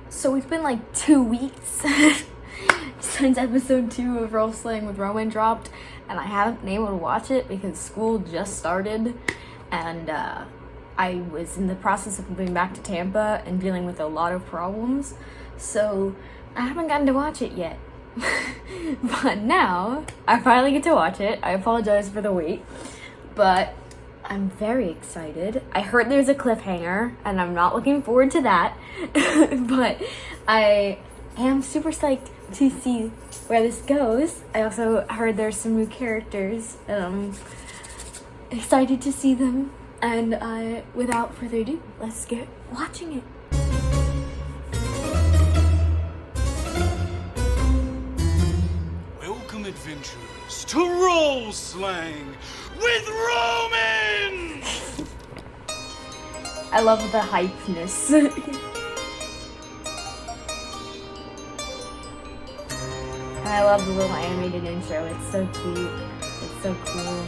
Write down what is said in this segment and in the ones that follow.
So it's been like 2 weeks since episode 2 of Roleslaying with Roman dropped, and I haven't been able to watch it because school just started, and I was in the process of moving back to Tampa and dealing with a lot of problems, so I haven't gotten to watch it yet. But now, I finally get to watch it. I apologize for the wait, but I'm very excited. I heard there's a cliffhanger, and I'm not looking forward to that, but I am super psyched to see where this goes. I also heard there's some new characters, and I'm excited to see them, and without further ado, let's get watching it. Welcome, adventurers, to Roleslaying with Roman! I love the hypeness. And I love the little animated intro. It's so cute. It's so cool.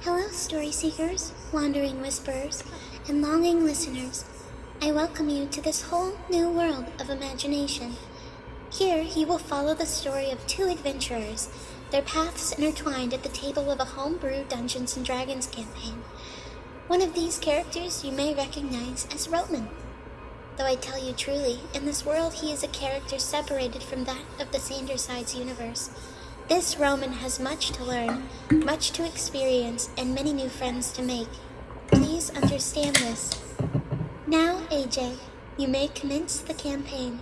Hello, story seekers, wandering whisperers, and longing listeners. I welcome you to this whole new world of imagination. Here, you will follow the story of two adventurers, their paths intertwined at the table of a homebrew Dungeons & Dragons campaign. One of these characters you may recognize as Roman. Though I tell you truly, in this world he is a character separated from that of the Sanderside's universe. This Roman has much to learn, much to experience, and many new friends to make. Please understand this. Now, AJ, you may commence the campaign.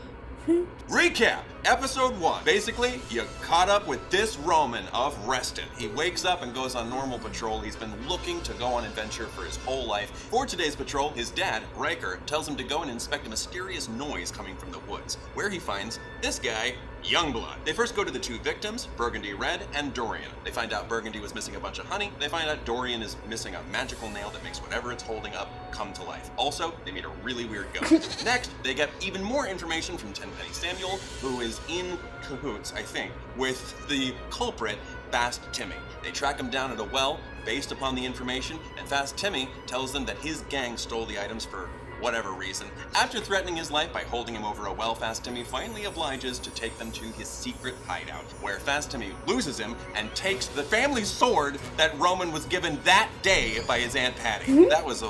Recap! Episode 1. Basically, you caught up with this Roman of Reston. He wakes up and goes on normal patrol. He's been looking to go on adventure for his whole life. For today's patrol, his dad, Riker, tells him to go and inspect a mysterious noise coming from the woods, where he finds this guy, Youngblood. They first go to the two victims, Burgundy Red and Dorian. They find out Burgundy was missing a bunch of honey. They find out Dorian is missing a magical nail that makes whatever it's holding up come to life. Also, they meet a really weird ghost. Next, they get even more information from Tenpenny Samuel, who is in cahoots, I think, with the culprit, Fast Timmy. They track him down at a well based upon the information, and Fast Timmy tells them that his gang stole the items for whatever reason. After threatening his life by holding him over a well, Fast Timmy finally obliges to take them to his secret hideout, where Fast Timmy loses him and takes the family sword that Roman was given that day by his Aunt Patty. That was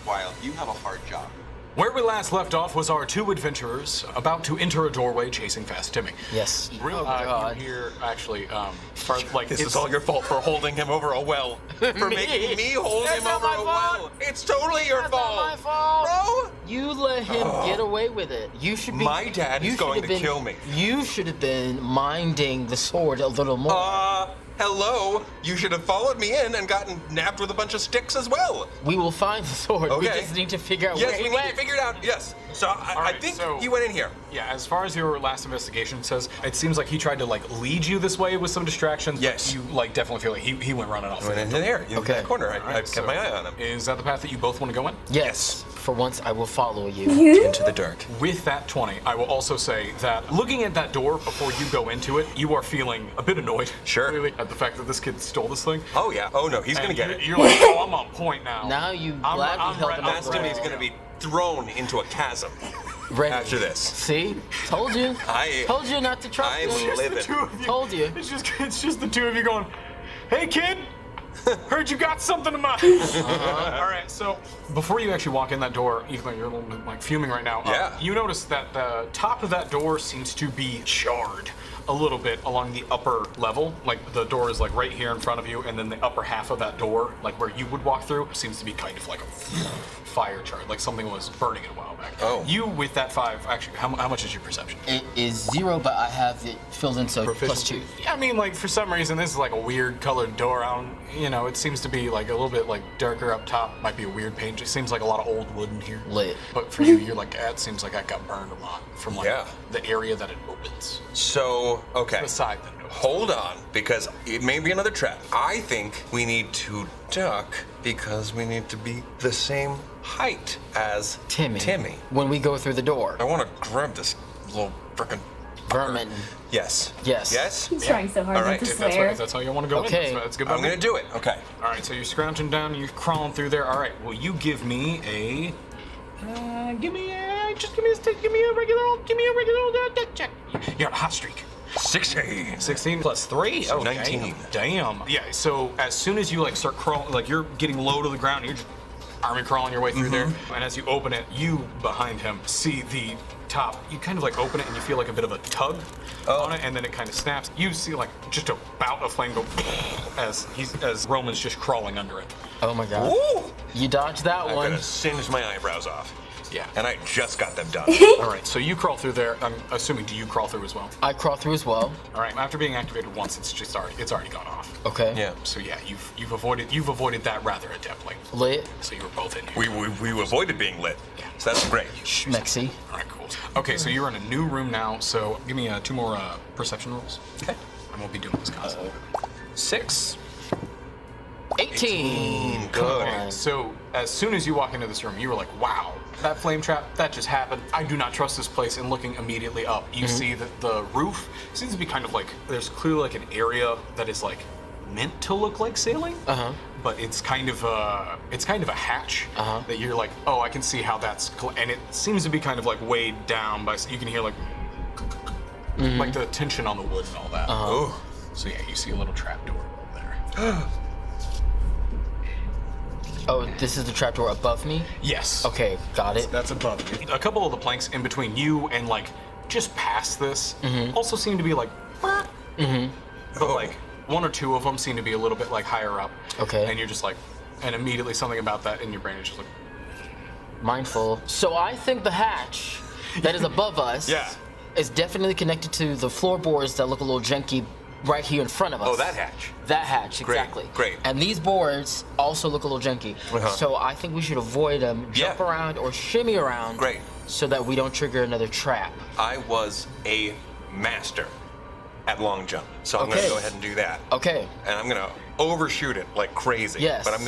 wild. You have a hard job. Where we last left off was our two adventurers about to enter a doorway chasing Fast Timmy. Yes. Real God. Here, actually, This is all your fault for holding him over a well. For making me hold him over a well. It's totally your fault. Not my fault. Bro! You let him get away with it. You should be. My dad is going to kill me. You should have been minding the sword a little more. Hello? You should have followed me in and gotten nabbed with a bunch of sticks as well. We will find the sword. Okay. We just need to figure out where Yes, he we need went. to figure it out. Yes. So I right, think so- he went in here. Yeah, as far as your last investigation says, it seems like he tried to lead you this way with some distractions. Yes. But you definitely feel like he went running off. He went into there, in Okay. that corner. I Alright, kept my eye on him. Is that the path that you both want to go in? Yes. For once, I will follow you. Into the dark. With that 20, I will also say that looking at that door before you go into it, you are feeling a bit annoyed. Sure. Clearly, at the fact that this kid stole this thing. Oh yeah. Oh no, he's gonna And get it. You're like, oh, I'm on point now. Now you I'm gladly held right- him I'm up. Fast Timmy's gonna be thrown into a chasm Ready. after this. See? Told you. Told you not to trust I'm him. It's livid. the two of you. Told you. It's just the two of you going, hey kid, heard you got something in mind. All right, so before you actually walk in that door, even though you're a little bit fuming right now, Yeah. you notice that the top of that door seems to be charred. a little bit along the upper level. Like the door is like right here in front of you, and then the upper half of that door, like where you would walk through, seems to be kind of like a fire charge, like something was burning it a while back. Oh. You with that 5, actually, how much is your perception? It is 0, but I have it filled in, so +2. Yeah, I mean, like for some reason, this is like a weird colored door. It seems to be like a little bit like darker up top. Might be a weird paint. It seems like a lot of old wood in here. Lit. But for you, you're like, it seems like that got burned a lot from like Yeah. the area that it opens. So, okay. The side that it opens. Hold on, because it may be another trap. I think we need to duck because we need to be the same height as Timmy. When we go through the door. I want to grab this little frickin' Vermin. Yes. Yes. Yes? He's trying so hard All not right, to If swear. that's how you want to go Okay. in, that's good. I'm gonna do it. Okay. All right, so you're scrounging down, you're crawling through there. All right, well, you give me a, give me a regular old deck check. You're on a hot streak. 16. 16 plus 3. So Oh, 19. Damn. Yeah. So as soon as you like start crawling, like you're getting low to the ground, you're just army crawling your way through there. And as you open it, you behind him see the top. You kind of like open it and you feel like a bit of a tug on it, and then it kind of snaps. You see like just a bout of flame go as Roman's just crawling under it. Oh my god. Ooh! You dodged that I'm one. gonna singe my eyebrows off. Yeah. And I just got them done. All right. So you crawl through there. I'm assuming, do you crawl through as well? I crawl through as well. All right. After being activated once, it's already gone off. Okay. Yeah. So yeah, you've avoided that rather adeptly. Lit. So you were both in here. We avoided being lit. Yeah. So that's great. Schmexy. All right, cool. Okay, so you're in a new room now. So give me 2 more perception rolls. Okay. I won't be doing this constantly. 6. 18. Good. Okay, so as soon as you walk into this room, you were like, wow, that flame trap, that just happened. I do not trust this place. And looking immediately up, you see that the roof seems to be kind of like, there's clearly like an area that is like meant to look like sailing. But it's kind of a hatch that you're like, oh, I can see how that's, and it seems to be kind of like weighed down by, you can hear like the tension on the wood and all that. Oh. So yeah, you see a little trap door there. Oh, this is the trapdoor above me? Yes. Okay, got it. That's above you. A couple of the planks in between you and like just past this also seem to be like, but like 1 or 2 of them seem to be a little bit like higher up. Okay. And you're just like, and immediately something about that in your brain is just like, Mindful. So I think the hatch that is above us Yeah. is definitely connected to the floorboards that look a little janky right here in front of us. Oh, that hatch. That hatch, Great, exactly. great. And these boards also look a little janky. So I think we should avoid them, jump Yeah. around or shimmy around. Great. So that we don't trigger another trap. I was a master at long jump, so I'm Okay. gonna go ahead and do that. Okay, And I'm gonna overshoot it like crazy. Yes. But I'm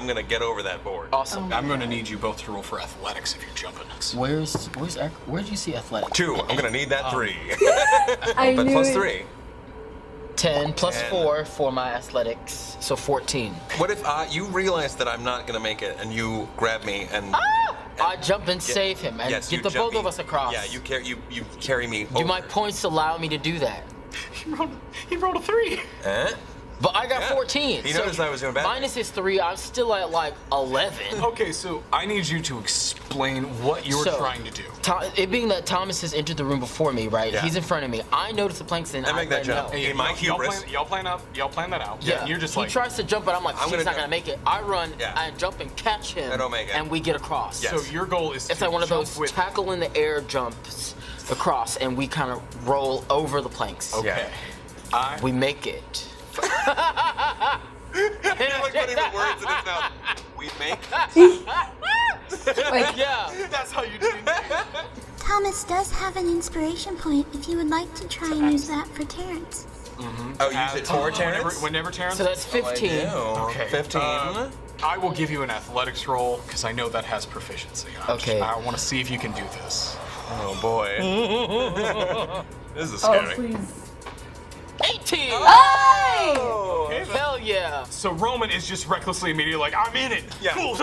gonna get over that board. awesome. I'm going to need you both to roll for athletics if you're jumping. Where do you see athletic? 2. I'm gonna need that 3. I But knew plus it. 3. 10 plus 10. 4 for my athletics, so 14. What if you realize that I'm not gonna make it and you grab me and I jump and save him and yes, get you the jump both of me. us across. Yeah, you carry me Do over. my points allow me to do that? He rolled a 3. Huh? But I got Yeah. 14. He noticed I was doing bad. Minus his 3, I'm still at like 11. Okay, so I need you to explain what you're So, trying to do. It being that Thomas has entered the room before me, right? Yeah. He's in front of me. I notice the planks and I I make that let jump. know. Hey, my y'all hubris. plan that out. Yeah, And you're just he like, tries to jump, but I'm like, I'm he's gonna not do- gonna make it. I run, Yeah. I jump and catch him. I don't make it. And we get across. Yes. so your goal is It's to like one of jump those with, tackle in the air jumps across, and we kind of roll over the planks. okay. Yeah. We make it. You're like putting the words in his mouth. We make. Like, Yeah. That's how you do it. Thomas does have an inspiration point if you would like to try and use that for Terrence. Oh, use it for Terrence? Whenever Terrence. So that's 15. Okay. 15. I will give you an athletics roll because I know that has proficiency. Okay. I want to see if you can do this. Oh boy. This is oh, scary. please. 18! Oh! Hell yeah! So Roman is just recklessly immediately like, I'm in it. Yeah. Cool,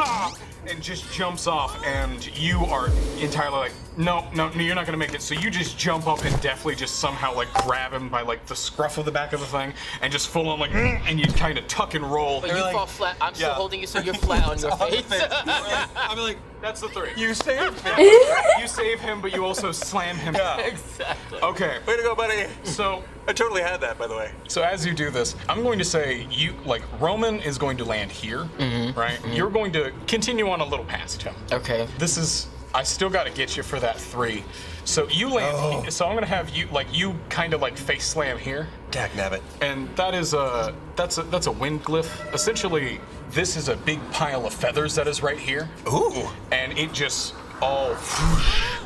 and just jumps off, and you are entirely like, no, you're not gonna make it. So you just jump up and deftly just somehow like grab him by like the scruff of the back of the thing, and just full on like, and you kind of tuck and roll. But you like- fall flat. I'm still yeah. holding you so you're flat on your face. I'm like, That's the 3. You saved me. You save him, but you also slam him. Yeah. Exactly. Okay. Way to go, buddy. So I totally had that, by the way. So as you do this, I'm going to say Roman is going to land here, right? You're going to continue on a little past him. Okay. I still got to get you for that 3. So you land. So I'm going to have you you kind of face slam here. Dagnabbit. And that's a wind glyph. Essentially, this is a big pile of feathers that is right here. Ooh. And it just all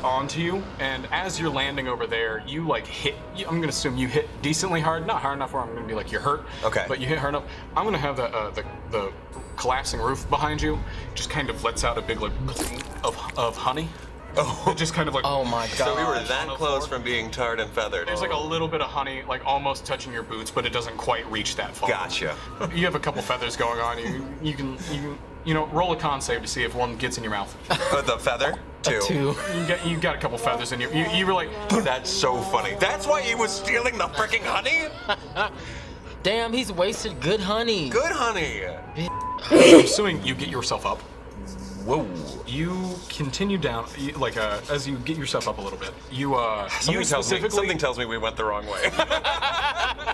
onto you. And as you're landing over there, you hit. I'm gonna assume you hit decently hard, not hard enough where I'm gonna be you're hurt. Okay. But you hit hard enough. I'm gonna have the collapsing roof behind you. Just kind of lets out a big of honey. Oh. It just kind of Oh my god. So we were that close from being tarred and feathered. There's a little bit of honey, almost touching your boots, but it doesn't quite reach that far. Gotcha. You have a couple feathers going on. You can roll a con save to see if one gets in your mouth. The feather? 2. 2. You got a couple feathers in you were like, That's so funny. That's why he was stealing the freaking honey? Damn, he's wasted good honey. Good honey. I'm assuming you get yourself up. Whoa. You continue down, as you get yourself up a little bit. Something tells me we went the wrong way.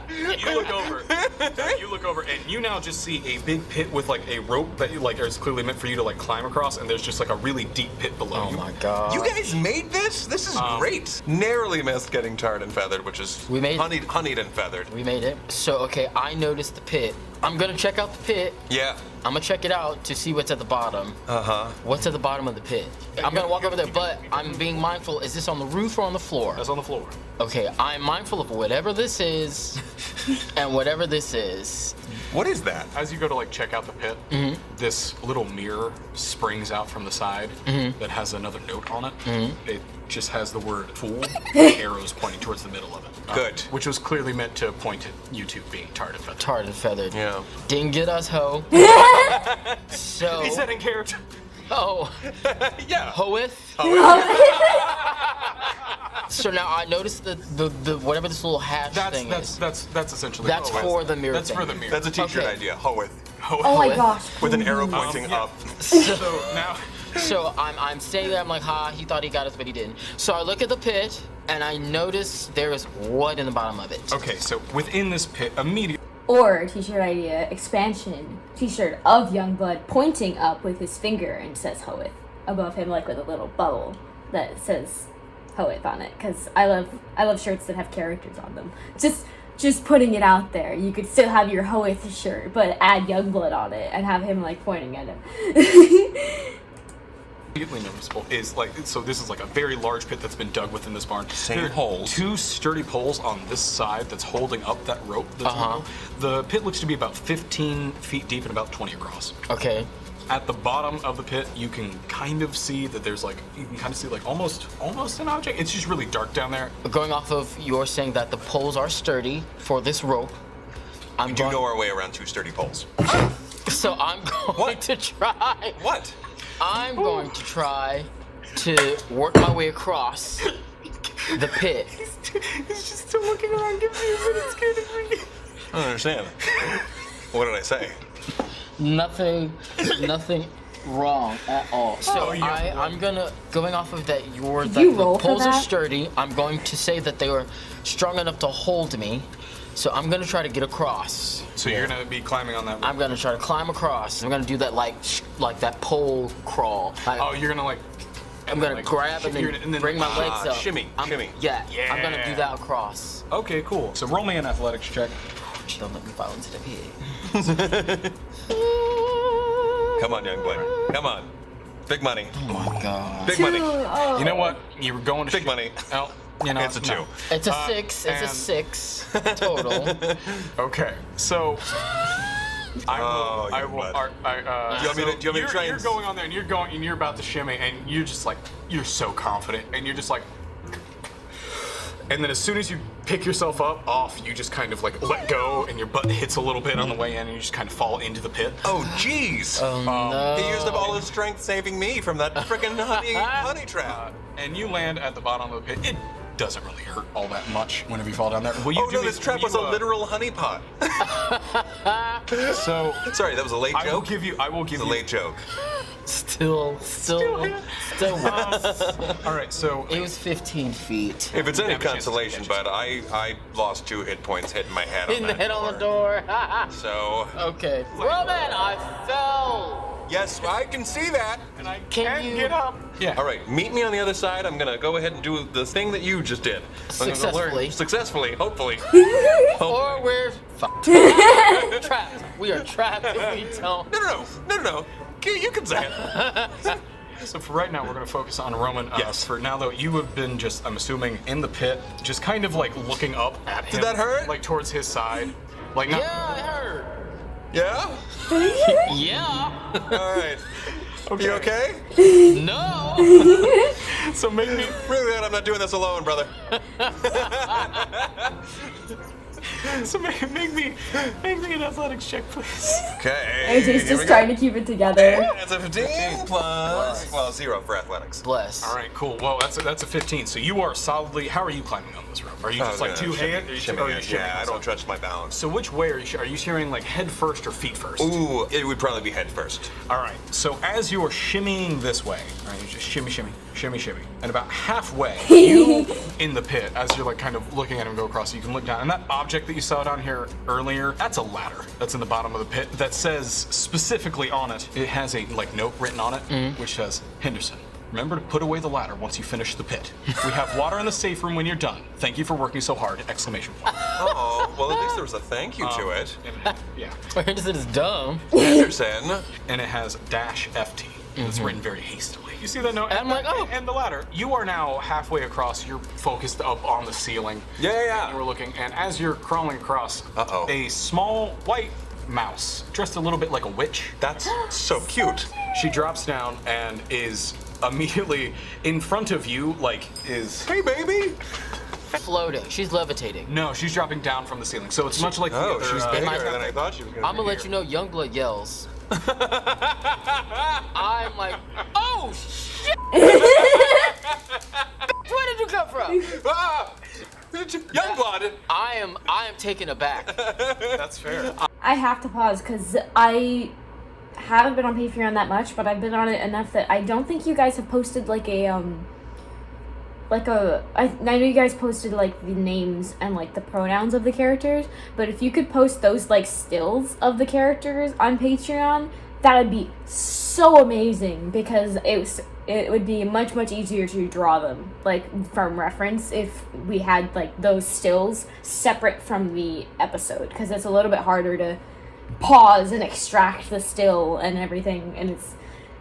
You look over, and you now just see a big pit with a rope that is clearly meant for you to climb across, and there's just a really deep pit below you. Oh my god. You guys made this? This is great. Narrowly missed getting tarred and feathered, which is We made it. honeyed and feathered. We made it. So, okay, I noticed the pit. I'm gonna check out the pit. Yeah. I'm gonna check it out to see what's at the bottom. Uh-huh. What's at the bottom of the pit? I'm gonna walk over there, but I'm being mindful. Is this on the roof or on the floor? That's on the floor. Okay, I'm mindful of whatever this is and whatever this is. What is that? As you go to check out the pit, this little mirror springs out from the side that has another note on it. It just has the word fool, arrows pointing towards the middle of it. Good. Which was clearly meant to point at you two being tarred and feathered. Tarred and feathered. Yeah. Didn't get us, ho. So. He said in character. Oh. Yeah. Hoeth. So now I noticed the whatever this little hash thing is. That's essentially. That's for the mirror. That's thing. for the mirror. That's a t-shirt Okay. idea. Hoeth. Oh my gosh. With an arrow pointing up. So now. So I'm staying there. I'm like, ha, he thought he got us, but he didn't. So I look at the pit, and I notice there is what in the bottom of it. Okay, so within this pit, immediately. Or t-shirt idea, expansion, t-shirt of Youngblood pointing up with his finger and says Hoeth above him, with a little bubble that says Hoeth on it. Because I love shirts that have characters on them. Just putting it out there. You could still have your Hoeth shirt, but add Youngblood on it and have him pointing at him. Immediately noticeable is so this is a very large pit that's been dug within this barn. Same There are holes. 2 sturdy poles on this side that's holding up that rope. That's the pit looks to be about 15 feet deep and about 20 across. Okay. At the bottom of the pit, you can kind of see that there's almost an object. It's just really dark down there. Going off of your saying that the poles are sturdy for this rope, We do know our way around 2 sturdy poles. So I'm going to try. What? I'm going to try to work my way across the pit. He's just still looking around confused and it's scared of me. I don't understand. What did I say? Nothing wrong at all. So yeah. I'm gonna, going off of that, Did you roll the for poles are that? sturdy. I'm going to say that they were strong enough to hold me. So I'm gonna try to get across. So you're gonna be climbing on that rope. I'm gonna try to climb across. I'm gonna do that like that pole crawl. You're gonna I'm gonna grab and then bring my legs up. Shimmy. Yeah. I'm gonna do that across. Okay, cool. So roll me an athletics check. Don't let me fall into the pit. Come on, young boy. Come on. Big money. Oh my god. Big money. Oh. You know what? You're going to Big shoot- money. Oh, It's a 2. no. It's a 6. It's a and- 6 total. Okay, so I will. Oh, I you will. bud. Do you want me to try and- You're going on there, and you're about to shimmy, and you're just you're so confident, and you're just and then as soon as you pick yourself up off, you just kind of let go, and your butt hits a little bit on the way in, and you just kind of fall into the pit. Oh, jeez. No. He used up all his strength saving me from that freaking honey trap. And you land at the bottom of the pit. It doesn't really hurt all that much whenever you fall down there. Will you Oh do no, me- this trap will was you, a literal honey pot. So Sorry, that was a late I will joke. give you. I will give It's a you. late joke. Still All right, so It was 15 feet. If it's any Have a chance to consolation, catch but I lost 2 hit points hitting my head Hitting on the that head on the door. So, Okay. Roman, I fell. yes, I can see that. and I Can can't you- get up. Yeah. All right, meet me on the other side. I'm gonna go ahead and do the thing that you just did. I'm gonna Successfully. Successfully, hopefully. Or we're fucked. Trapped. We are trapped if we don't. No. You can say it. So for right now, we're going to focus on Roman. Yes. For now, though, you have been just, I'm assuming, in the pit, just kind of like looking up at him. Did that hurt? Like towards his side. Like not. Yeah, it hurt. Yeah? Yeah. All right. You okay? No. So make me. Really glad I'm not doing this alone, brother. So make me an athletics check, please. Okay. AJ's here just we trying go. to keep it together. That's a 15 plus, well, 0 for athletics. Bless. All right, cool. Well, that's a 15. So you are solidly. How are you climbing on this rope? Are you just like two hands? Yeah, I don't trust my balance. So which way are you? Are you shimmying like head first or feet first? Ooh, it would probably be head first. All right. So as you are shimmying this way, right, you just shimmy, and about halfway, you in the pit, as you're like kind of looking at him go across, you can look down, and that object that you saw down here earlier, that's a ladder that's in the bottom of the pit that says specifically on it, it has a like note written on it, which says, Henderson, remember to put away the ladder once you finish the pit. We have water in the safe room when you're done. Thank you for working so hard! Exclamation point. Oh, well, at least there was a thank you to it. And, yeah. Henderson is dumb. Henderson. And it has -FT. It's written very hastily. You see that note? And I'm like, oh. And the ladder. You are now halfway across. You're focused up on the ceiling. Yeah. You were looking, and as you're crawling across, Uh-oh. a small white mouse, dressed a little bit like a witch. That's so cute. She drops down and is immediately in front of you, like is. Hey, baby. Floating. She's levitating. No, she's dropping down from the ceiling. So it's much like the Oh, other, she's bigger than I thought she was going to I'm gonna let you know Youngblood yells. I'm like, oh shit! Where did you come from? Youngblood. I am taken aback. That's fair. I have to pause because I haven't been on Patreon that much, but I've been on it enough that I don't think you guys have posted like a I know you guys posted like the names and like the pronouns of the characters, but if you could post those like stills of the characters on Patreon, that would be so amazing because it would be much easier to draw them like from reference if we had like those stills separate from the episode, because it's a little bit harder to pause and extract the still and everything, and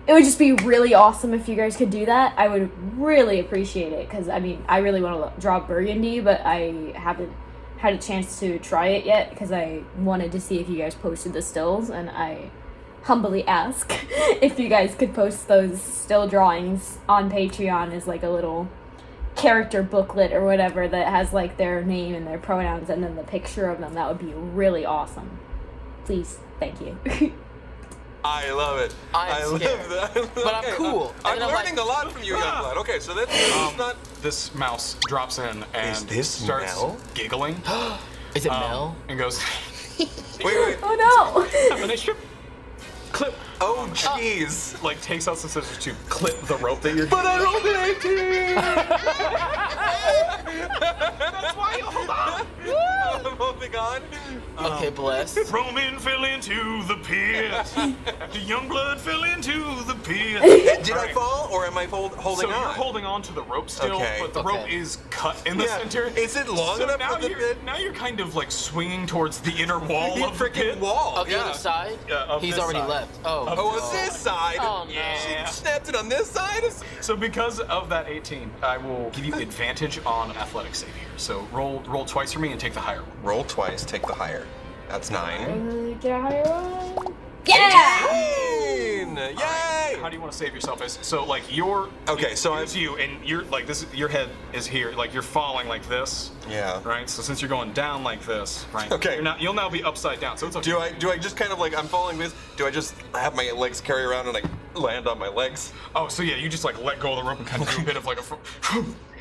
it would just be really awesome if you guys could do that. I would really appreciate it because I mean I really want to draw Burgundy, but I haven't had a chance to try it yet because I wanted to see if you guys posted the stills, and I humbly ask if you guys could post those still drawings on Patreon as like a little character booklet or whatever that has like their name and their pronouns and then the picture of them. That would be really awesome. Please, thank you. I love it. I'm love scared. that. But I'm cool. I'm And I'm learning like, a lot from you, Youngblood. Okay, so that's not. This mouse drops in and Is this starts Mel? giggling. is it Mel? And goes, Wait. Oh no! and they strip, clip, Oh, jeez. like takes out some scissors to clip the rope that you're. But I rolled an 18. That's why you hold on. I'm holding on. Okay, bless. Roman fell into the pit. The Youngblood fell into the pit. Did I fall, or am I holding So on? you're holding on to the rope still, Okay. but the Okay. rope is cut in the Yeah. center. Is it long so enough now for the you're, pit? Now you're kind of like swinging towards the inner wall The of the pit. freaking wall. Of the other side? Of He's this already side. left. Oh. Oh, it's this side. Oh, no. Yeah. She snapped it on this side. So because of that 18, I will give you advantage on athletics save here. So roll twice for me and take the higher one. Roll twice, take the higher. That's 9. Get a higher one. Yeah! 18! Yay! How do you want to save yourself? So like you're Okay, so it's you and you're like this. Your head is here. Like you're falling like this. Yeah. Right. So since you're going down like this, right? Okay. You'll now be upside down. So it's okay. Do I just kind of like I'm falling this? Do I just have my legs carry around and I land on my legs? Oh, so yeah, you just like let go of the rope and kind of do a bit of like a.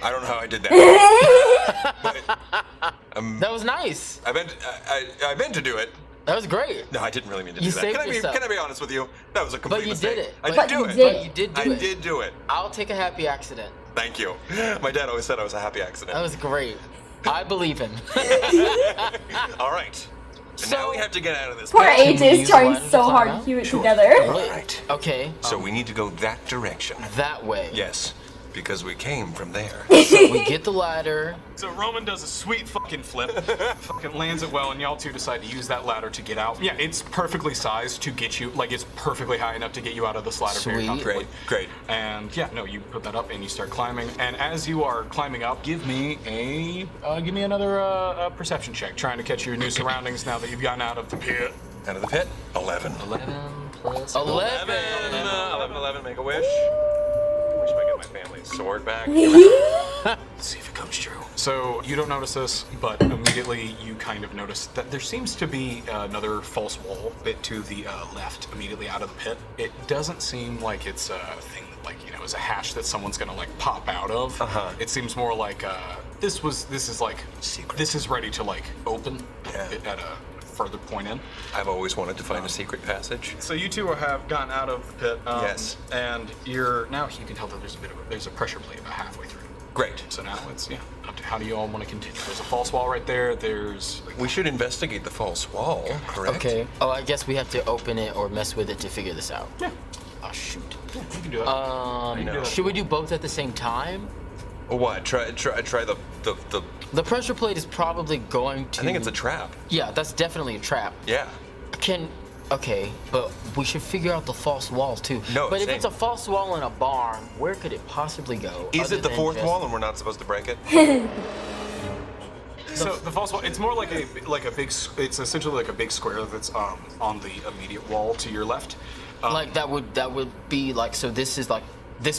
I don't know how I did that. But, That was nice. I meant to do it. That was great. No, I didn't really mean to do You that. saved Can yourself. I be honest with you? That was a complete But you mistake. did it. I But did do you it. did. But you did do I it. did do it. I'll take a happy accident. Thank you. My dad always said I was a happy accident. That was great. I believe him. All right. And now we have to get out of this. Poor place. Can we AJ is use trying one so to hard climb to keep it Sure. together. All right. Okay. So we need to go that direction. That way. Yes, because we came from there. So we get the ladder. So Roman does a sweet fucking flip, fucking lands it well, and y'all two decide to use that ladder to get out. Yeah, it's perfectly sized to get you, like it's perfectly high enough to get you out of this ladder very Sweet. comfortably. Great. And yeah, no, you put that up and you start climbing. And as you are climbing up, give me another perception check, trying to catch your new surroundings now that you've gotten out of the pit. Out of the pit. 11. 11 plus 11. 11, make a wish. Wish I get my family's sword back. See if it comes true. So you don't notice this, but immediately you kind of notice that there seems to be another false wall bit to the left, immediately out of the pit. It doesn't seem like it's a thing, like is a hatch that someone's gonna like pop out of. It seems more like this is like Secret. This is ready to like open Yeah. at a further point in. I've always wanted to find a secret passage. So you two have gotten out of the pit. Yes. And you can tell that there's a pressure plate about halfway through. Great. So now it's up to how do you all want to continue? There's a false wall right there. There's We should investigate the false wall, correct? Okay. Oh, I guess we have to open it or mess with it to figure this out. Yeah. Oh shoot. Yeah, you can do that. know. Should we do both at the same time? What? Try the. The pressure plate is probably going to. I think it's a trap. Yeah, that's definitely a trap. Yeah. Okay, but we should figure out the false wall too. No, but if same. it's a false wall in a barn, where could it possibly go? Is other it the than fourth just- wall and we're not supposed to break it? So the false wall, it's more like a big. It's essentially like a big square that's on the immediate wall to your left. Like that would be like, so this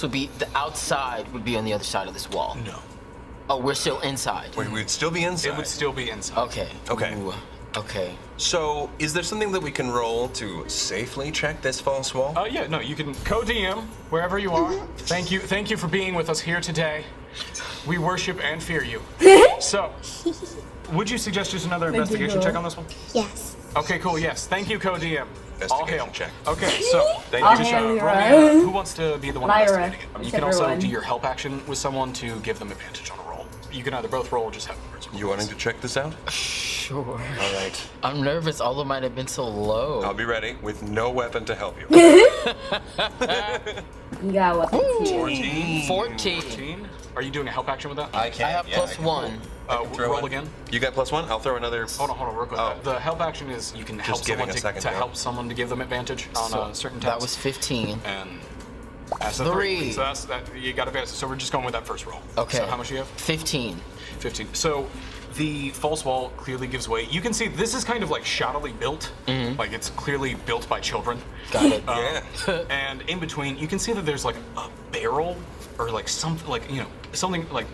would be the outside would be on the other side of this wall. No, Oh, we're still inside. We'd still be inside. it would still be inside. Okay. Okay. Ooh, okay. So, is there something that we can roll to safely check this false wall? Yeah, no, you can co-DM wherever you are. Thank you for being with us here today. We worship and fear you. So, would you suggest just another investigation check on this one? Yes. Okay, cool. Yes, thank you, co-DM. All hail. Investigation check. Okay, so Thank I'll you. just hand you roll me a- who wants to be the one Lyra. investigating it? You It's can also everyone. do your help action with someone to give them advantage on a roll. You can either both roll or just have one person. You wanting to check this out? Sure. All right. I'm nervous. All of mine have been so low. I'll be ready with no weapon to help you. You got what? 14. 14. Are you doing a help action with that? I can. I have plus one. throw Roll one. again. You got +1? I'll throw another. Hold on, real quick. Oh. The help action is you can help giving someone a to second go. help someone to give them advantage on a certain task. That was 15. And that's a 3. 3. So that's that. You got advantage. So we're just going with that first roll. Okay. So how much do you have? 15. 15. So the false wall clearly gives way. You can see this is kind of like shoddily built. Like it's clearly built by children. Got it. Yeah. And in between, you can see that there's like a barrel or like something like something like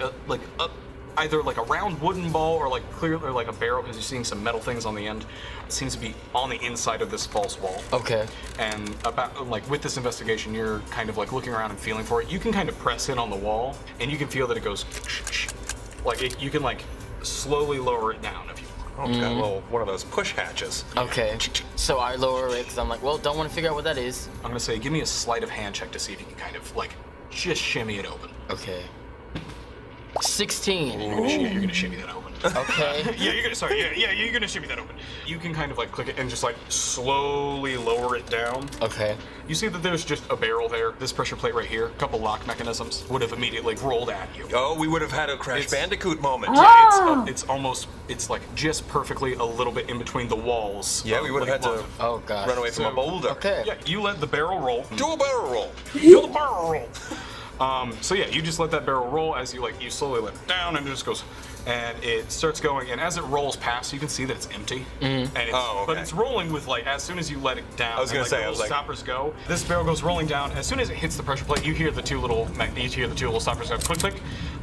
either like a round wooden ball or like clearly like a barrel because you're seeing some metal things on the end. It seems to be on the inside of this false wall. Okay. And about like with this investigation, you're kind of like looking around and feeling for it. You can kind of press in on the wall, and you can feel that it goes like you can like slowly lower it down if you want. Oh, it's got a little one of those push hatches. Okay. So I lower it because I'm like, well, don't want to figure out what that is. I'm gonna say, give me a sleight of hand check to see if you can kind of like just shimmy it open. Okay. 16. You're gonna shimmy that open. Okay. Yeah, you're gonna shimmy that open. You can kind of like click it and just like slowly lower it down. Okay. You see that there's just a barrel there. This pressure plate right here, a couple lock mechanisms would have immediately rolled at you. Oh, we would have had a Crash It's- Bandicoot moment. Oh. It's like just perfectly a little bit in between the walls. Yeah, we would have had to Oh god. run away from a boulder. Okay. Yeah, you let the barrel roll. Do a barrel roll. Do the barrel roll. So yeah, you just let that barrel roll as you you slowly let it down, and it just goes, and it starts going, and as it rolls past, you can see that it's empty, and it's, Oh, okay. but it's rolling with like as soon as you let it down. I was gonna and, say, the I was little like- stoppers go. This barrel goes rolling down. As soon as it hits the pressure plate, you hear the two little stoppers go click click,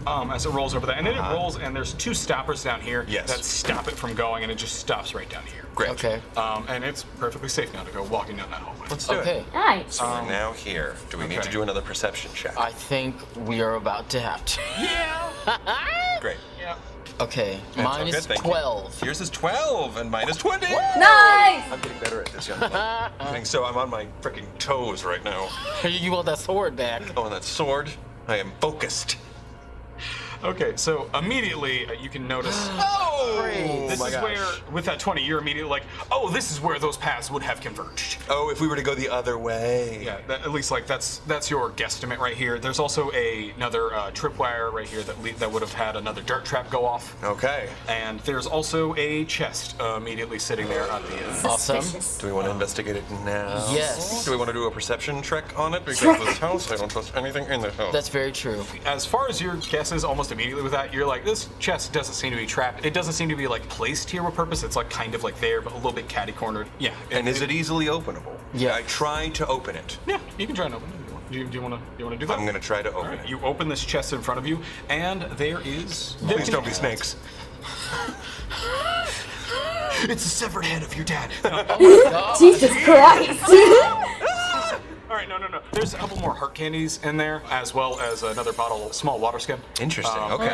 as it rolls over that, and then it rolls, and there's two stoppers down here Yes. that stop it from going, and it just stops right down here. Great. Okay. And it's perfectly safe now to go walking down that hallway. Let's do Okay. it. Nice. We're now here. Do we need Okay. to do another perception check? I think we are about to have to. Yeah. Great. Yeah, Yeah. Okay, That's mine all is good, thank you. 12. Yours is 12, and mine is 20. Nice! I'm getting better at this, young man. So I'm on my freaking toes right now. You want that sword back? Oh, and that sword, I am focused. Okay, so immediately you can notice. Oh! This is where, with that 20, you're immediately like, oh, this is where those paths would have converged. Oh, if we were to go the other way. Yeah, at least like that's your guesstimate right here. There's also another tripwire right here that would have had another dirt trap go off. Okay. And there's also a chest immediately sitting there at the end. Awesome. Suspicious. Do we want to investigate it now? Yes. Do we want to do a perception check on it? Because this house, I don't trust anything in the house. That's very true. As far as your guesses, almost immediately with that, you're like, this chest doesn't seem to be trapped. It doesn't seem to be like placed here with purpose. It's like kind of like there, but a little bit catty-cornered. Yeah. And is it easily openable? Yeah. I try to open it. Yeah, you can try and open it. Do you want to do that? I'm gonna try to open Alright, it. you open this chest in front of you, and there is. Please don't be snakes. It's a severed head of your dad. Jesus Christ! All right, no. There's a couple more heart candies in there, as well as another bottle of small water skin. Interesting, okay.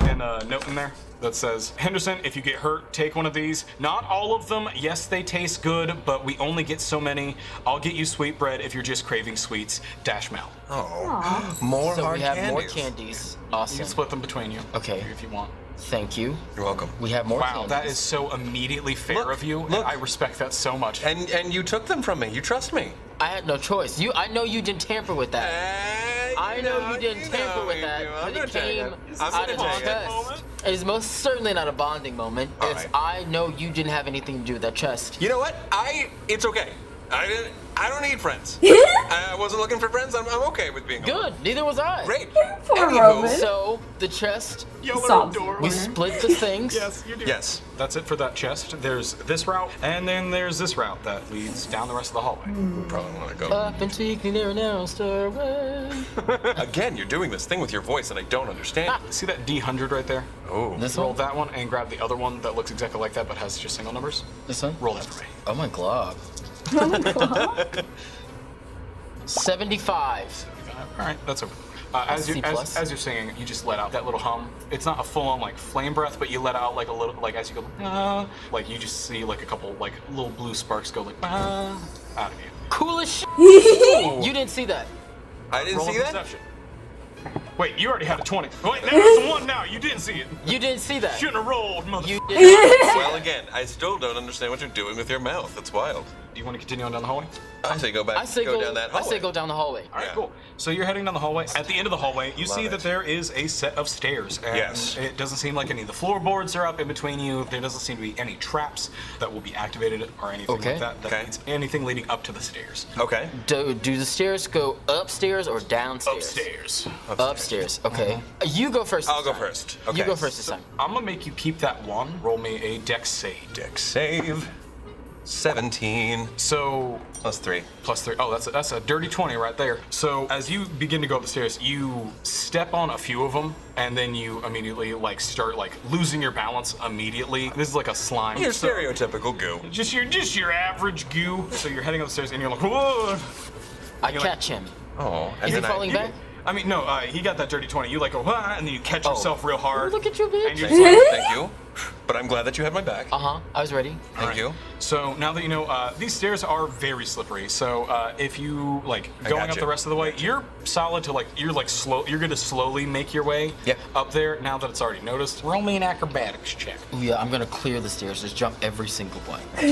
And a note in there that says, Henderson, if you get hurt, take one of these. Not all of them. Yes, they taste good, but we only get so many. I'll get you sweetbread if you're just craving sweets. Mel. Oh, more So hard we have candies. more candies. You Awesome. can split them between you. Okay. If you want. Thank you. You're welcome. We have more Wow, candies. that is so immediately fair Look, of you. look. I respect that so much. And you took them from me. You trust me. I had no choice. I know you didn't tamper with that. I know you didn't tamper with that, but it came out of chest. It is most certainly not a bonding moment. All It's right. I know you didn't have anything to do with that chest. You know what? It's okay. I don't need friends. I wasn't looking for friends. I'm okay with being alone. Good. Neither was I. Great. Poor Anywho, Roman. So the chest, Sobs. we split the things. Yes, you do. Yes. That's it for that chest. There's this route, and then there's this route that leads down the rest of the hallway. Probably want to go. Up and tweaking there and now, stairway. Again, you're doing this thing with your voice that I don't understand. See that D100 right there? Oh. This Roll one? that one and grab the other one that looks exactly like that but has just single numbers. This one? Roll that for me. Oh my god. 75. All right, that's over. C plus. As you're singing, you just let out that little hum. It's not a full-on like flame breath, but you let out like a little, like as you go, like you just see like a couple like little blue sparks go like out of you. Cool as shit. You didn't see that. I didn't Roll see a that. perception. Wait, you already had a 20. Wait, there's the one now. You didn't see it. You didn't see that. Shouldn't have rolled, You motherfucker. did not. Well, again, I still don't understand what you're doing with your mouth. That's wild. Do you want to continue on down the hallway? I say go back. I say go down that I hallway. say go down the hallway. All right, Yeah. cool. So you're heading down the hallway. At the end of the hallway, you Love see it. that there is a set of stairs. And Yes. it doesn't seem like any of the floorboards are up in between you. There doesn't seem to be any traps that will be activated or anything Okay. like that. That Okay. means anything leading up to the stairs. Okay. Do the stairs go upstairs or downstairs? Upstairs. Upstairs. Okay. You go first. I'll this go time. first. Okay. You go first this time. I'm gonna make you keep that one. Roll me a dex save. Dex save. 17 So plus 3. plus 3. Oh, that's a dirty 20 right there. So as you begin to go up the stairs, you step on a few of them, and then you immediately like start like losing your balance immediately. This is like a slime. Your So- stereotypical goo. Just your average goo. So you're heading upstairs and you're like, whoa. I You're like- catch him. Oh, and Is he then falling back? I mean, no, he got that dirty 20. You like go, wah, and then you catch Oh. yourself real hard. Look at you, bitch. And you're Thank just you. like, Thank you. But I'm glad that you had my back. I was ready. Thank Alright. you. So now that you know, these stairs are very slippery. So if you like I going got up you. the rest of the way, you're solid to like you're like slow. You're gonna slowly make your way Yep. up there. Now that it's already noticed, roll me an acrobatics check. Ooh, yeah, I'm gonna clear the stairs. Just jump every single one. Do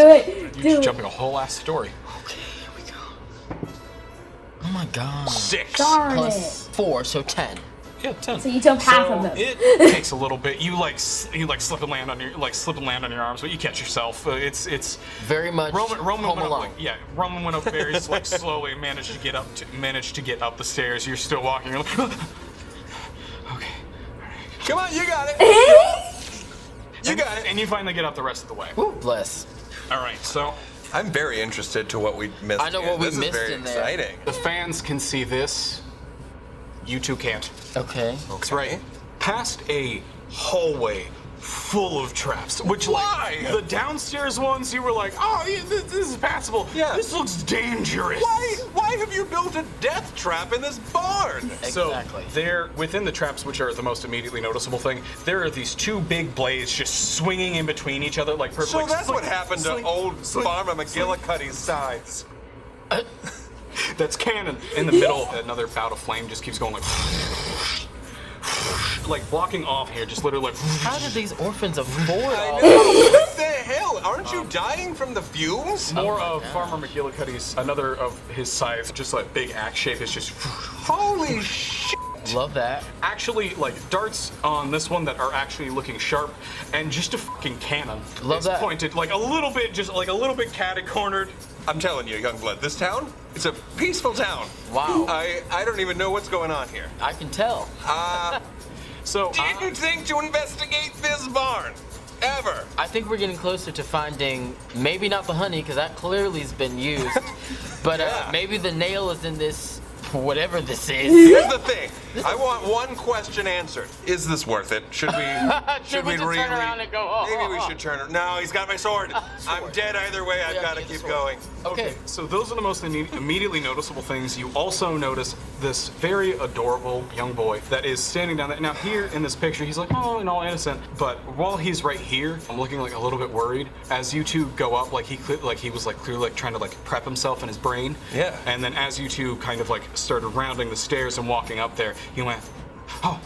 it. You're Do just it. jumping a whole ass story. Okay, here we go. Oh my god. 6. Darn Plus 4, so 10. Yeah, 10. So you jump half So of them. It takes a little bit. You slip and land on your arms, but you catch yourself. It's Very much Roman Home went Alone. up, Roman went up very like slowly and managed to get up the stairs. You're still walking. You're like, okay. Come on, you got it. You got it. And you finally get up the rest of the way. Ooh, bless. All right, so I'm very interested to what we missed. I know here. what we This is missed very in there. exciting. the fans can see this. You two can't. Okay. That's right. Past a hallway full of traps. Which, Why? like, the downstairs ones, you were like, oh, yeah, this is passable. Yeah. This looks dangerous. Why have you built a death trap in this barn? So Exactly. there, within the traps, which are the most immediately noticeable thing, there are these two big blades just swinging in between each other, like perfect. So like, that's sling, what happened sling, to old sling, Farmer sling. McGillicuddy's sides. That's canon. In the middle, another bout of flame just keeps going like blocking off here, just literally like. How did these orphans afford all I this? know. What the hell? Aren't you dying from the fumes? More of Farmer McGillicuddy's, another of his scythes, just like big axe shape, is just. Holy shit! Love that. Actually, like darts on this one that are actually looking sharp, and just a fucking cannon. Love is that. Pointed like a little bit, just like a little bit catty cornered. I'm telling you, Youngblood, this town, it's a peaceful town. Wow. I don't even know what's going on here. I can tell. So Didn't think to investigate this barn. Ever. I think we're getting closer to finding maybe not the honey, because that clearly has been used, but Yeah. maybe the nail is in this, whatever this is. Here's the thing. I want one question answered. Is this worth it? Should we? Should we just really? turn around and go, oh, Maybe oh, we oh. should turn. No, he's got my sword. I'm dead either way. I've Yeah, got to get the keep sword. going. Okay. So those are the most immediately noticeable things. You also notice this very adorable young boy that is standing down there. Now here in this picture, he's like, oh, and all innocent. But while he's right here, I'm looking like a little bit worried. As you two go up, like he was like clearly like trying to like prep himself in his brain. Yeah. And then as you two kind of like started rounding the stairs and walking up there, he went, oh.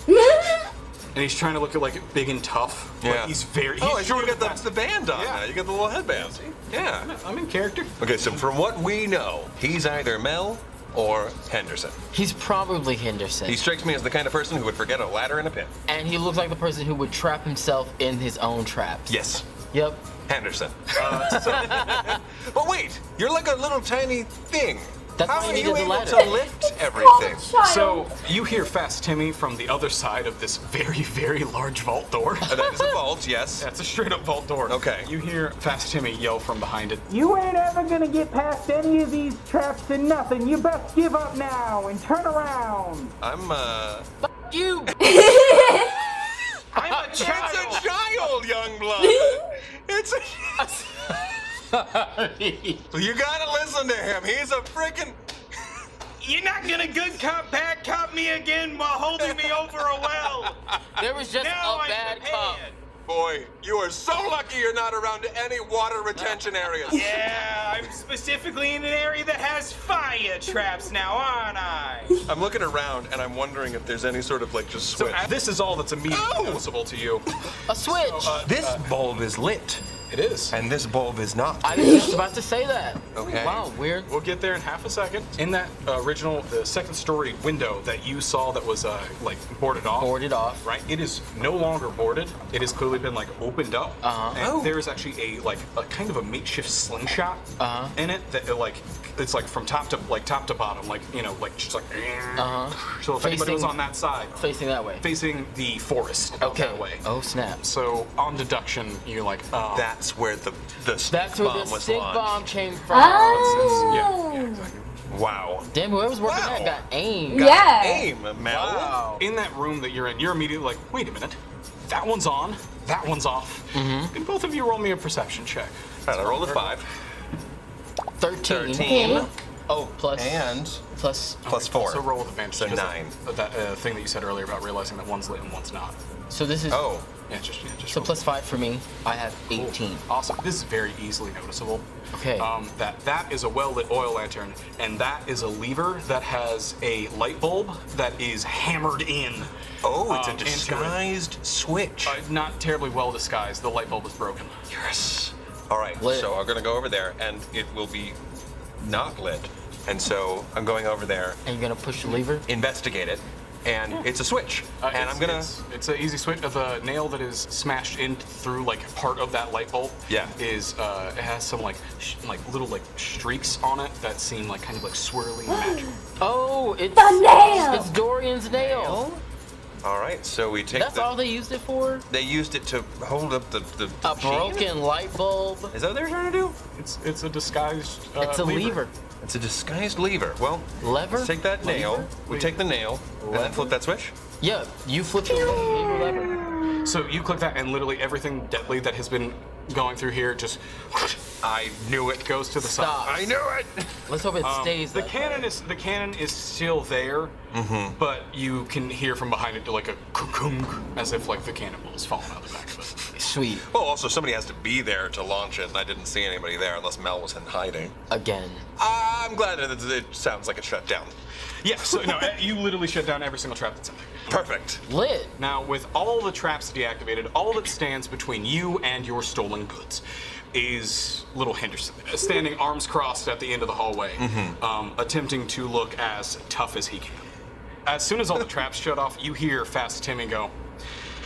And he's trying to look at like big and tough. Yeah. But he's very. Oh, I he's sure really got the band on. Yeah. Now. You got the little headband. See? Yeah. I'm in character. Okay, so from what we know, he's either Mel or Henderson. He's probably Henderson. He strikes me as the kind of person who would forget a ladder in a pit. And he looks like the person who would trap himself in his own traps. Yes. Yep. Henderson. But wait, you're like a little tiny thing. That's How why are he you needed the able ladder. to lift everything? So you hear Fast Timmy from the other side of this very, very large vault door. That is a vault, yes. That's a straight up vault door. Okay. You hear Fast Timmy yell from behind it. You ain't ever gonna get past any of these traps and nothing. You best give up now and turn around. I'm You! I'm a It's a child, Youngblood. It's a. You gotta listen to him. He's a freaking. You're not gonna good cop, bad cop me again while holding me over a well. There was just Now a I'm bad cop. prepared. Boy, you are so lucky you're not around any water retention areas. Yeah, I'm specifically in an area that has fire traps now, aren't I? I'm looking around and I'm wondering if there's any sort of like just So switch. this is all that's immediately Oh! noticeable to you. A switch! This bulb is lit, It is. and this bulb is not. I was just about to say that. Okay. Wow, weird. We'll get there in half a second. In that original, the second story window that you saw that was like boarded off. Boarded off. Right. It is no longer boarded. It has clearly been like opened up. Uh-huh. And Oh. there is actually a kind of a makeshift slingshot Uh-huh. in it that it's like from top to bottom, like just like. Uh-huh. So if anybody was Facing- on that side, Facing that way. facing the forest out Okay. that way. Oh, snap. So on deduction, you're like, oh. That's where the That's where bomb the was stick launched. bomb came from. Yeah, exactly. Wow. Damn, whoever's working Wow. that got aim. Yeah. Aim, Mel. Wow. In that room that you're in, you're immediately like, wait a minute, that one's on, that one's off. Mm-hmm. And both of you roll me a perception check. All right, I rolled a 5. 13. 13. Oh, plus. And Plus. plus 4. So roll with advantage. So because 9. of that thing that you said earlier about realizing that one's lit and one's not. So this is. Oh. Yeah, just So roll. plus 5 for me. I have 18. Awesome. This is very easily noticeable. Okay. That is a well-lit oil lantern, and that is a lever that has a light bulb that is hammered in. Oh, it's a into it. disguised switch. Not terribly well disguised. The light bulb is broken. Yes. All right, Lit. so I'm going to go over there, and it will be not lit. And so I'm going over there, And you're gonna push the lever? investigate it, and it's a switch. And It's- I'm going It's an easy switch. The nail that is smashed in through like part of that light bulb. Yeah. Is it has some like little like streaks on it that seem like kind of like swirling magic. Oh, it's. The nail! It's Dorian's nail. All right, so we take That's all they used it for? They used it to hold up the A machine? broken light bulb? Is that what they're trying to do? It's a disguised. It's a lever. It's a disguised lever. Well, Lever? let's take that nail. We take the nail, and then flip that switch. Yeah, you flip the lever. So you click that, and literally everything deadly that has been going through here just I knew it. goes to the Stop. side. I knew it. Let's hope it stays. The that cannon way. is still there, but you can hear from behind it like a kunk, as if like the cannonball is falling out the back of it. Sweet. Well, also somebody has to be there to launch it, and I didn't see anybody there unless Mel was in hiding. Again. I'm glad that it sounds like it shut down. Yeah, so no, you literally shut down every single trap that's in there. Perfect. Lit. Now, with all the traps deactivated, all that stands between you and your stolen goods is little Henderson, standing arms crossed at the end of the hallway, attempting to look as tough as he can. As soon as all the traps shut off, you hear Fast Timmy go,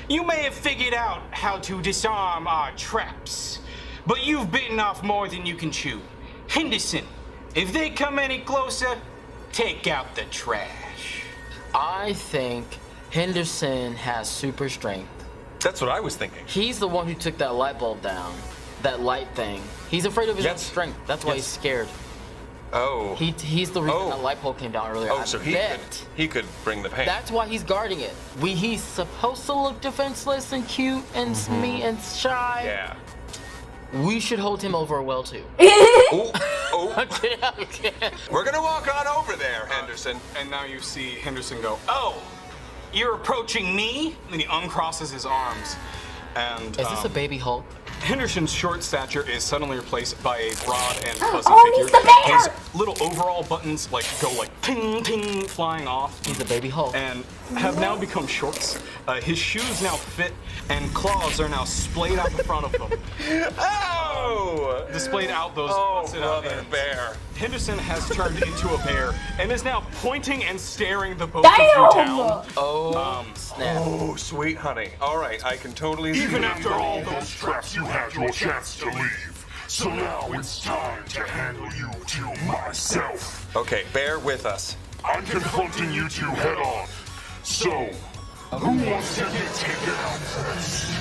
"You may have figured out how to disarm our traps, but you've bitten off more than you can chew. Henderson, if they come any closer, take out the trash." I think Henderson has super strength. That's what I was thinking. He's the one who took that light bulb down. That light thing. He's afraid of his own Yes. strength. That's why he's scared. Oh. He's the reason that light bulb came down earlier. Oh, I so bet. he could bring the pain. That's why he's guarding it. He's supposed to look defenseless and cute and sweet and shy. Yeah. We should hold him over well too. Oh. Okay. We're gonna walk on over there, Henderson. And now you see Henderson go, "Oh, you're approaching me?" And he uncrosses his arms. And Is this a baby Hulk? Henderson's short stature is suddenly replaced by a broad and fuzzy Oh, figure. he's the bear! His little overall buttons go like ping ping flying off. He's a baby Hulk. And have now become shorts. His shoes now fit, and claws are now splayed out the front of them. Oh! Displayed out those busted out brother ends. bear. Henderson has turned into a bear and is now pointing and staring the both of you down. Oh, snap. Oh, sweet honey. All right, I can totally see Even it. after all those traps, you had your chance to leave. So now it's time to handle you to myself. Okay, bear with us. I'm confronting you two head on. So, who wants to get taken out first?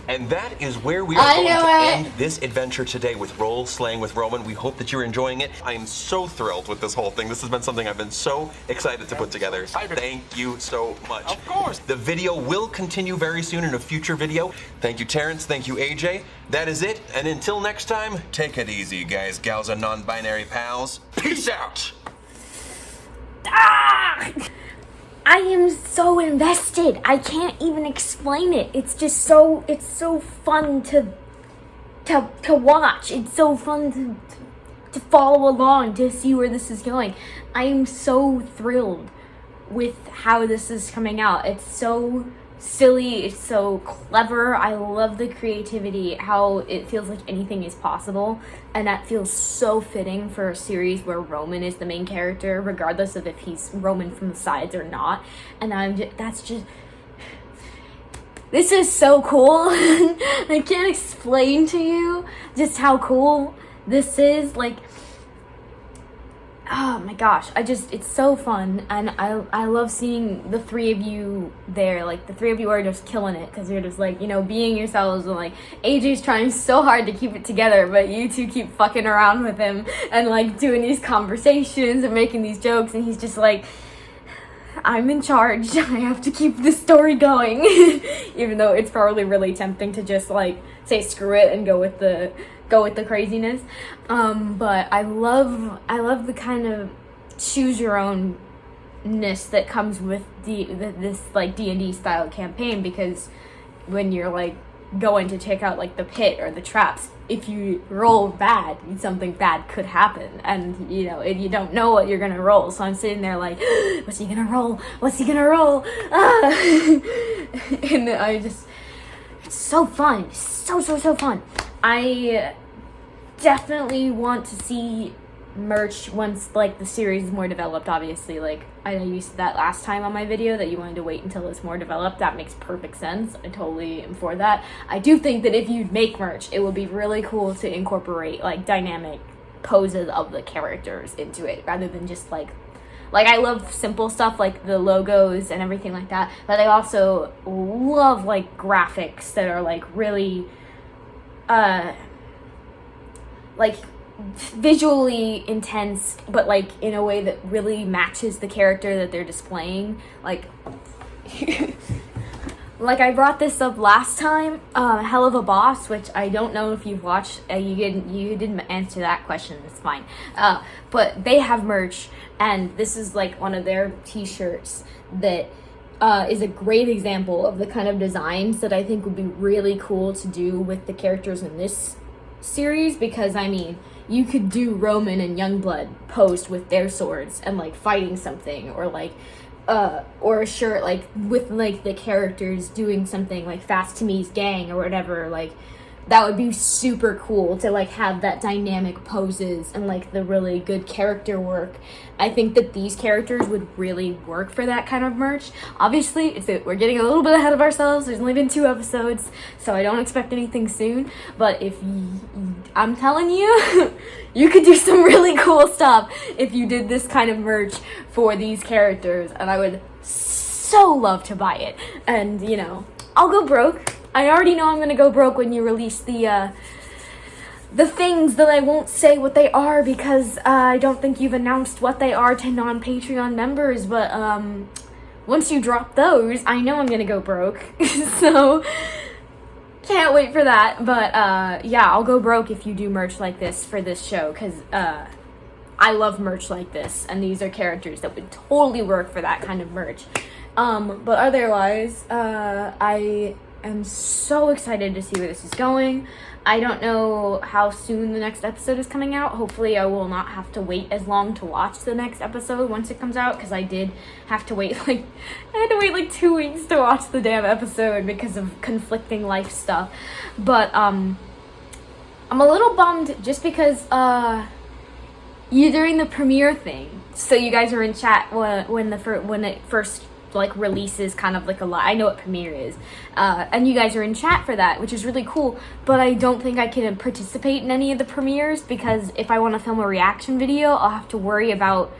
And that is where we are going to end this adventure today with Roleslaying with Roman. We hope that you're enjoying it. I am so thrilled with this whole thing. This has been something I've been so excited to put together. Thank you so much. Of course. The video will continue very soon in a future video. Thank you, Terrence. Thank you, AJ. That is it. And until next time, take it easy, guys, gals, and non-binary pals. Peace out. Ah! I am so invested. I can't even explain it. It's just so fun to watch. It's so fun to follow along, to see where this is going. I am so thrilled with how this is coming out. It's so silly, it's so clever. I love the creativity, how it feels like anything is possible, and that feels so fitting for a series where Roman is the main character, regardless of if he's Roman from the sides or not. And this is so cool. I can't explain to you just how cool this is. Like, oh my gosh, it's so fun, and I love seeing the three of you there. Like, the three of you are just killing it, because you're just like, being yourselves, and like, AJ's trying so hard to keep it together, but you two keep fucking around with him, and like, doing these conversations, and making these jokes, and he's just like, I'm in charge, I have to keep this story going, even though it's probably really tempting to just like, say screw it, and go with the craziness. But I love the kind of choose your ownness that comes with this like D&D style campaign, because when you're like going to check out like the pit or the traps, if you roll bad, something bad could happen, and you don't know what you're gonna roll. So I'm sitting there like, what's he gonna roll? Ah! And it's so fun, so fun. I definitely want to see merch once like the series is more developed. Obviously, like I know you said that last time on my video that you wanted to wait until it's more developed. That makes perfect sense. I totally am for that. I do think that if you make merch, it would be really cool to incorporate like dynamic poses of the characters into it, rather than just like I love simple stuff like the logos and everything like that, but I also love like graphics that are like really like visually intense, but like in a way that really matches the character that they're displaying. Like like I brought this up last time, Hell of a Boss, which I don't know if you've watched. You didn't answer that question. It's fine. But they have merch, and this is like one of their T-shirts that is a great example of the kind of designs that I think would be really cool to do with the characters in this series. Because I mean, you could do Roman and Youngblood posed with their swords and like fighting something, or like. Or a shirt like with like the characters doing something like Fast Timmy's gang or whatever. Like that would be super cool to like have that dynamic poses and like the really good character work. I think that these characters would really work for that kind of merch. Obviously, we're getting a little bit ahead of ourselves. There's only been 2 episodes, so I don't expect anything soon. But I'm telling you, you could do some really cool stuff if you did this kind of merch for these characters, and I would so love to buy it. And, you know, I'll go broke. I already know I'm gonna go broke when you release the things that I won't say what they are, because I don't think you've announced what they are to non-Patreon members, but once you drop those, I know I'm gonna go broke. So can't wait for that. But yeah, I'll go broke if you do merch like this for this show, because I love merch like this, and these are characters that would totally work for that kind of merch. But otherwise, I am so excited to see where this is going. I don't know how soon the next episode is coming out. Hopefully I will not have to wait as long to watch the next episode once it comes out, because I did have to wait like 2 weeks to watch the damn episode because of conflicting life stuff. But I'm a little bummed just because you're doing the premiere thing, so you guys are in chat when it first like releases, kind of like I know what premiere is, and you guys are in chat for that, which is really cool. But I don't think I can participate in any of the premieres, because if I want to film a reaction video, I'll have to worry about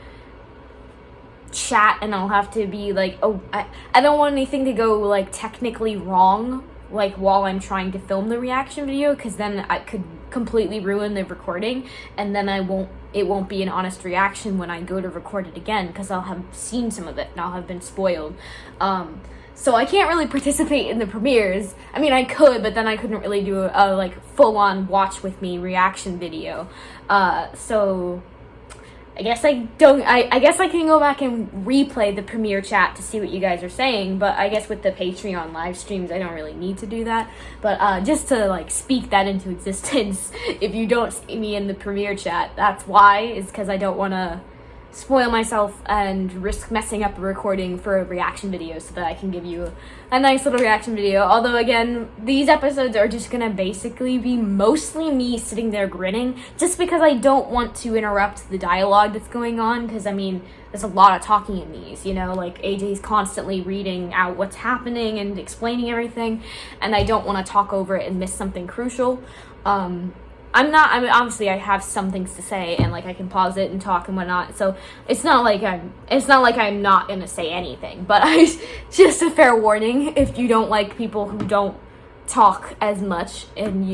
chat, and I'll have to be like, oh, I don't want anything to go like technically wrong like while I'm trying to film the reaction video, because then I could completely ruin the recording, and then it won't be an honest reaction when I go to record it again, because I'll have seen some of it and I'll have been spoiled. So I can't really participate in the premieres. I mean, I could, but then I couldn't really do a like full-on watch with me reaction video. So I guess I guess I can go back and replay the premiere chat to see what you guys are saying, but I guess with the Patreon live streams, I don't really need to do that. But just to like speak that into existence, if you don't see me in the premiere chat, that's why, is because I don't want to spoil myself and risk messing up a recording for a reaction video, so that I can give you a nice little reaction video. Although again, these episodes are just gonna basically be mostly me sitting there grinning, just because I don't want to interrupt the dialogue that's going on, because I mean, there's a lot of talking in these, you know, like AJ's constantly reading out what's happening and explaining everything, and I don't want to talk over it and miss something crucial. I mean, obviously I have some things to say, and like I can pause it and talk and whatnot, so it's not like I'm not gonna say anything. But just a fair warning, if you don't like people who don't talk as much, and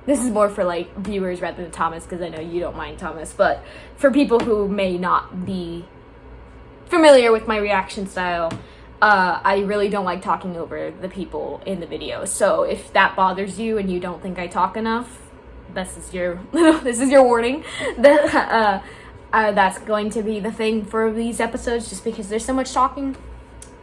this is more for like viewers rather than Thomas, because I know you don't mind Thomas, but for people who may not be familiar with my reaction style, I really don't like talking over the people in the video. So if that bothers you and you don't think I talk enough, this is your warning. That that's going to be the thing for these episodes, just because there's so much talking.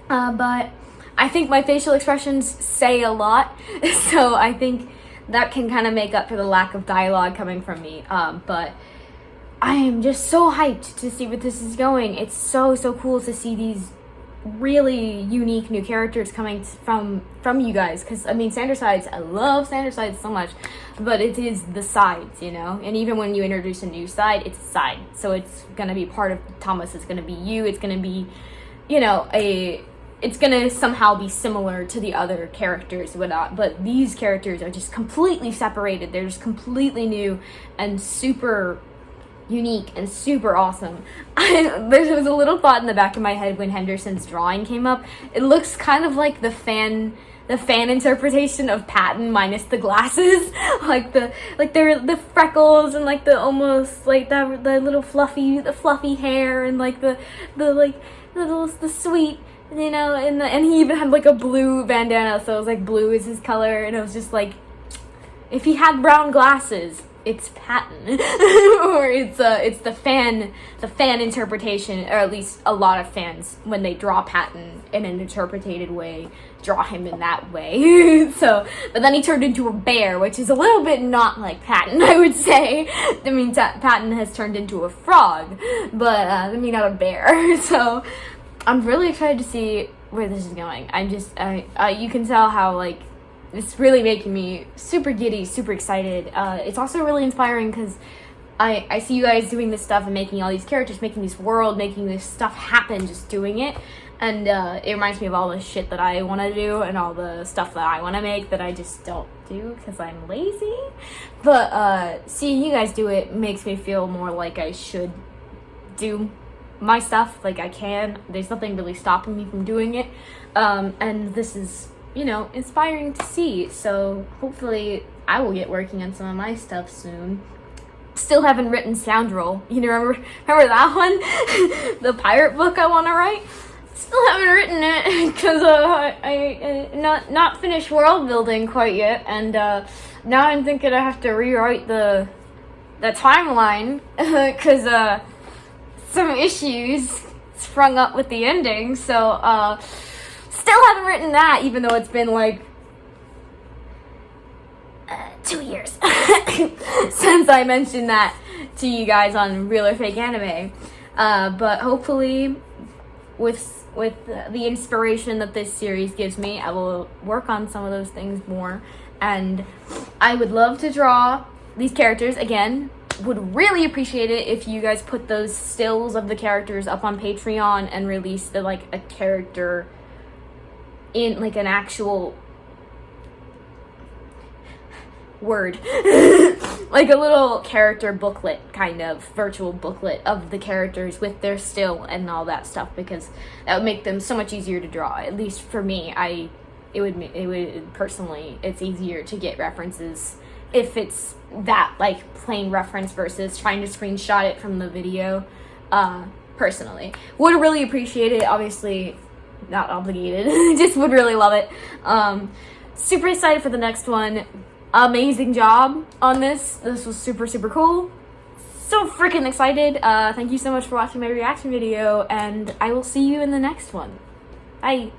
But I think my facial expressions say a lot, so I think that can kind of make up for the lack of dialogue coming from me. But I am just so hyped to see what this is going. It's so cool to see these really unique new characters coming from you guys, because I mean, Sandersides, I love Sandersides so much, but it is the sides, you know, and even when you introduce a new side, it's a side, so it's gonna be part of Thomas, it's gonna be you, it's gonna be, you know, it's gonna somehow be similar to the other characters and whatnot, but these characters are just completely separated. They're just completely new and super unique and super awesome. There was a little thought in the back of my head when Henderson's drawing came up. It looks kind of like the fan interpretation of Patton minus the glasses, like the freckles and like the almost like the little fluffy hair, and like the sweet you know, and he even had like a blue bandana, so it was like blue is his color, and it was just like, if he had brown glasses, it's Patton, or it's the fan interpretation, or at least a lot of fans, when they draw Patton in an interpreted way, draw him in that way. So, but then he turned into a bear, which is a little bit not like Patton, I would say. I mean, Patton has turned into a frog, but I mean, not a bear. So, I'm really excited to see where this is going. You can tell how, like, it's really making me super giddy, super excited. It's also really inspiring because I see you guys doing this stuff and making all these characters, making this world, making this stuff happen, just doing it. And it reminds me of all the shit that I want to do and all the stuff that I want to make that I just don't do because I'm lazy. But seeing you guys do it makes me feel more like I should do my stuff, like I can. There's nothing really stopping me from doing it. And this is, you know, inspiring to see. So hopefully I will get working on some of my stuff soon. Still haven't written Scoundrel. You know, remember that one? The pirate book I want to write? Still haven't written it because I not finished world building quite yet, and now I'm thinking I have to rewrite the timeline because some issues sprung up with the ending. So still haven't written that, even though it's been like 2 years since I mentioned that to you guys on Real or Fake Anime. But hopefully, with the inspiration that this series gives me, I will work on some of those things more. And I would love to draw these characters again. Would really appreciate it if you guys put those stills of the characters up on Patreon and release the, like, a character in, like, an actual word. Like a little character booklet, kind of virtual booklet of the characters with their still and all that stuff, because that would make them so much easier to draw. At least for me, it would personally, it's easier to get references if it's that, like, plain reference versus trying to screenshot it from the video. Personally, would really appreciate it. Obviously, not obligated. Just would really love it. Super excited for the next one. Amazing job on this. This was super, super cool. So freaking excited. Thank you so much for watching my reaction video, and I will see you in the next one. Bye.